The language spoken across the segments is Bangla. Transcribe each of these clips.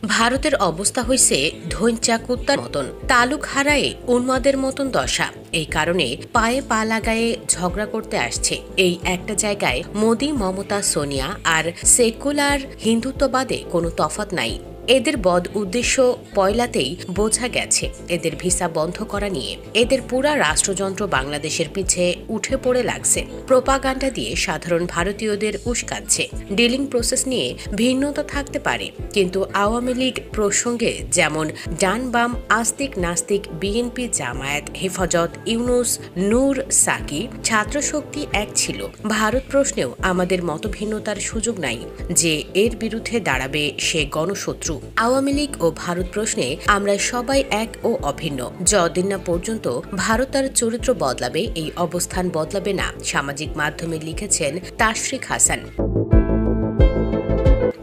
ভারতের অবস্থা হইছে ধৈঞ্চা কুত্তার মতন, তালুক হারায়ে উন্মাদের মতন দশা। এই কারণে পায়ে পা লাগায়ে ঝগড়া করতে আসছে। এই একটা জায়গায় মোদি, মমতা, সোনিয়া আর সেকুলার হিন্দুত্ববাদে কোনো তফাৎ নাই। এদের বদ উদ্দেশ্য পয়লাতেই বোঝা গেছে। এদের ভিসা বন্ধ করা নিয়ে এদের পুরা রাষ্ট্রযন্ত্র বাংলাদেশের পিছে উঠে পড়ে লাগছে। প্রোপাগান্ডা দিয়ে সাধারণ ভারতীয়দের উস্কাচ্ছে। ডিলিং প্রসেস নিয়ে ভিন্নতা থাকতে পারে, কিন্তু আওয়ামী লীগ প্রসঙ্গে যেমন ডান বাম, আস্তিক নাস্তিক, বিএনপি, জামায়াত, হেফাজত, ইউনুস, নূর, সাকি, ছাত্রশক্তি এক ছিল। ভারত প্রশ্নেও আমাদের মতভিন্নতার সুযোগ নাই যে এর বিরুদ্ধে দাঁড়াবে সে গণশত্রু। আওয়ামী লীগ ও ভারত প্রশ্নে আমরা সবাই এক ও অভিন্ন। যতদিন না পর্যন্ত ভারত তার চরিত্র বদলাবে, এই অবস্থান বদলাবে না, সামাজিক মাধ্যমে লিখেছেন তাশরিক হাসান।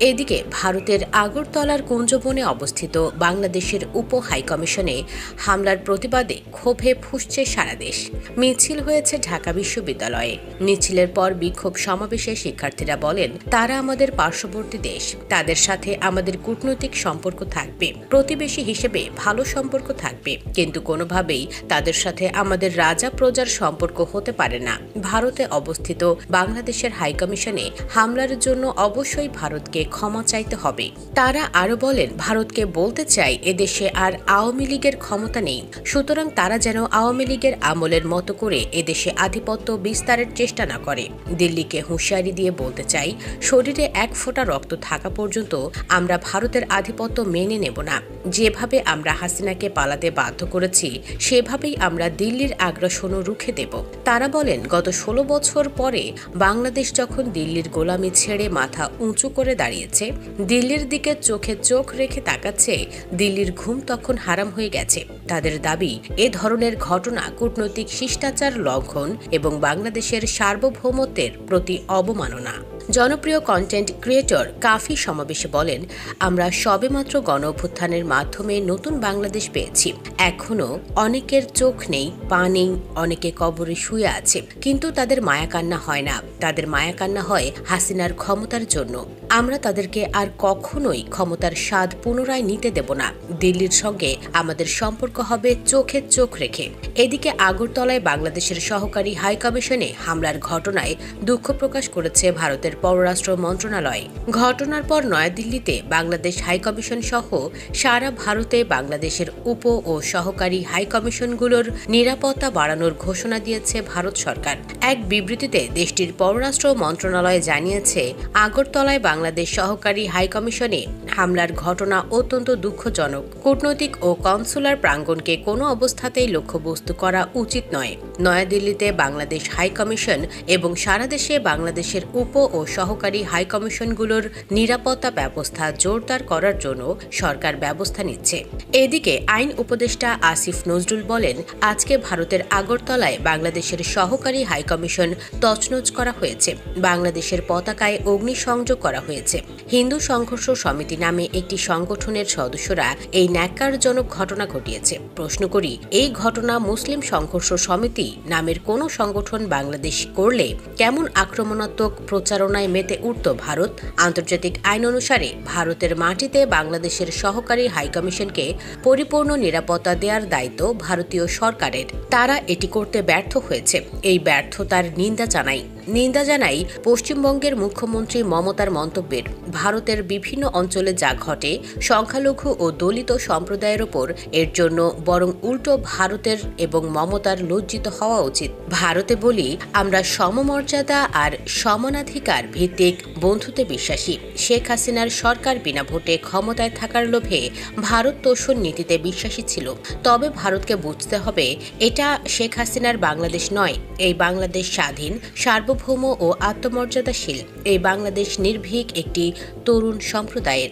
এদিকে ভারতের আগরতলার কুঞ্জবনে অবস্থিত বাংলাদেশের উপ হাইকমিশনে হামলার প্রতিবাদে ক্ষোভে ফুঁসছে সারা দেশ। মিছিল হয়েছে ঢাকা বিশ্ববিদ্যালয়ে। মিছিলের পর বিক্ষোভ সমাবেশে শিক্ষার্থীরা বলেন, তারা আমাদের পার্শ্ববর্তী দেশ, তাদের সাথে আমাদের কূটনৈতিক সম্পর্ক থাকবে, প্রতিবেশী হিসেবে ভালো সম্পর্ক থাকবে, কিন্তু কোনোভাবেই তাদের সাথে আমাদের রাজা প্রজার সম্পর্ক হতে পারে না। ভারতে অবস্থিত বাংলাদেশের হাইকমিশনে হামলার জন্য অবশ্যই ভারতকে ক্ষমা চাইতে হবে। তারা আরো বলেন, ভারতকে বলতে চাই এদেশে আর আওয়ামী লীগের ক্ষমতা নেই, সুতরাং তারা যেন আওয়ামী লীগের আমলের মতো করে এদেশে আধিপত্য বিস্তারের চেষ্টা না করে। দিল্লিকে হুঁশিয়ারি দিয়ে বলতে চাই, শরীরে এক ফোঁটা রক্ত থাকা পর্যন্ত আমরা ভারতের আধিপত্য মেনে নেব না। যেভাবে আমরা হাসিনাকে পালাতে বাধ্য করেছি, সেভাবেই আমরা দিল্লির আগ্রাসনও রুখে দেব। তারা বলেন, গত 16 বছর পরে বাংলাদেশ যখন দিল্লির গোলামি ছেড়ে মাথা উঁচু করে দাঁড়িয়েছে, দিল্লির দিকে চোখে চোখ রেখে তাকাচ্ছে, দিল্লির ঘুম তখন হারাম হয়ে গেছে। তাদের দাবি, এ ধরনের ঘটনা কূটনৈতিক শিষ্টাচার লঙ্ঘন এবং বাংলাদেশের সার্বভৌমত্বের প্রতি অবমাননা। জনপ্রিয় কন্টেন্ট ক্রিয়েটর কাফি সমাবেশে বলেন, আমরা সবেমাত্র গণ অভ্যুত্থানের মাধ্যমে নতুন বাংলাদেশ পেয়েছি। এখনো অনেকের চোখ নেই, পা নেই, অনেকে কবরে শুয়ে আছে, কিন্তু তাদের মায়াকান্না হয় না। তাদের মায়াকান্না হয় হাসিনার ক্ষমতার জন্য। আমরা তাদেরকে আর কখনোই ক্ষমতার স্বাদ পুনরায় নিতে দেব না। দিল্লির সঙ্গে আমাদের সম্পর্ক হবে চোখে চোখ রেখে। এদিকে আগরতলায় বাংলাদেশের সহকারী হাইকমিশনে হামলার ঘটনায় দুঃখ প্রকাশ করেছে ভারতের পররাষ্ট্র মন্ত্রণালয়। ঘটনার পর নয়াদিল্লিতে বাংলাদেশ হাইকমিশন সহ সারা ভারতে বাংলাদেশের উপ ও সহকারী হাইকমিশনগুলোর নিরাপত্তা বাড়ানোর ঘোষণা দিয়েছে ভারত সরকার। এক বিবৃতিতে দেশটির পররাষ্ট্র মন্ত্রণালয় জানিয়েছে, আগরতলায় বাংলাদেশ সহকারী হাইকমিশনে হামলার ঘটনা অত্যন্ত দুঃখজনক। কূটনৈতিক ও কনসুলার প্রাঙ্গণকে কোনো অবস্থাতেই লক্ষ্যবস্তু করা উচিত নয়। নয়াদিল্লিতে বাংলাদেশ হাইকমিশন এবং সারা দেশে বাংলাদেশের উপ ও সহকারী হাইকমিশনগুলোর নিরাপত্তা ব্যবস্থা জোরদার করার জন্য সরকার ব্যবস্থা নিচ্ছে। এদিকে আইন উপদেষ্টা আসিফ নজরুল বলেন, আজকে ভারতের আগরতলায় বাংলাদেশের সহকারী হাইকমিশন তছনছ করা হয়েছে। বাংলাদেশের পতাকায় অগ্নিসংযোগ করা হয়েছে। হিন্দু সংঘর্ষ সমিতি নামে একটি সংগঠনের সদস্যরা এই ন্যাক্কারজনক ঘটনা ঘটিয়েছে। প্রশ্ন করি, এই ঘটনা মুসলিম সংঘর্ষ সমিতি নামের কোন সংগঠন বাংলাদেশ করলে কেমন আক্রমণাত্মক প্রচারণায় মেতে উঠত ভারত? আন্তর্জাতিক আইন অনুসারে ভারতের মাটিতে বাংলাদেশের সহকারী হাইকমিশনকে পরিপূর্ণ নিরাপত্তা দেওয়ার দায়িত্ব ভারতীয় সরকারের। তারা এটি করতে ব্যর্থ হয়েছে। এই ব্যর্থতার নিন্দা জানাই পশ্চিমবঙ্গের মুখ্যমন্ত্রী মমতার মন্তব্যের। ভারতের বিভিন্ন অঞ্চলে যা ঘটে সংখ্যালঘু ও দলিত সম্প্রদায়ের ওপর, এর জন্য বরং উল্টো ভারতের এবং মমতার লজ্জিত হওয়া উচিত। ভারতে বলি, আমরা সমমর্যাদা আর সমানাধিকার ভিত্তিক বন্ধুত্বে বিশ্বাসী। শেখ হাসিনার সরকার বিনা ভোটে ক্ষমতায় থাকার লোভে ভারত তোষণ নীতিতে বিশ্বাসী ছিল। তবে ভারতকে বুঝতে হবে, এটা শেখ হাসিনার বাংলাদেশ নয়। এই বাংলাদেশ স্বাধীন, সার্বভৌম ও আত্মমর্যাদাশীল। এই বাংলাদেশ নির্ভীক একটি তরুণ সম্প্রদায়ের।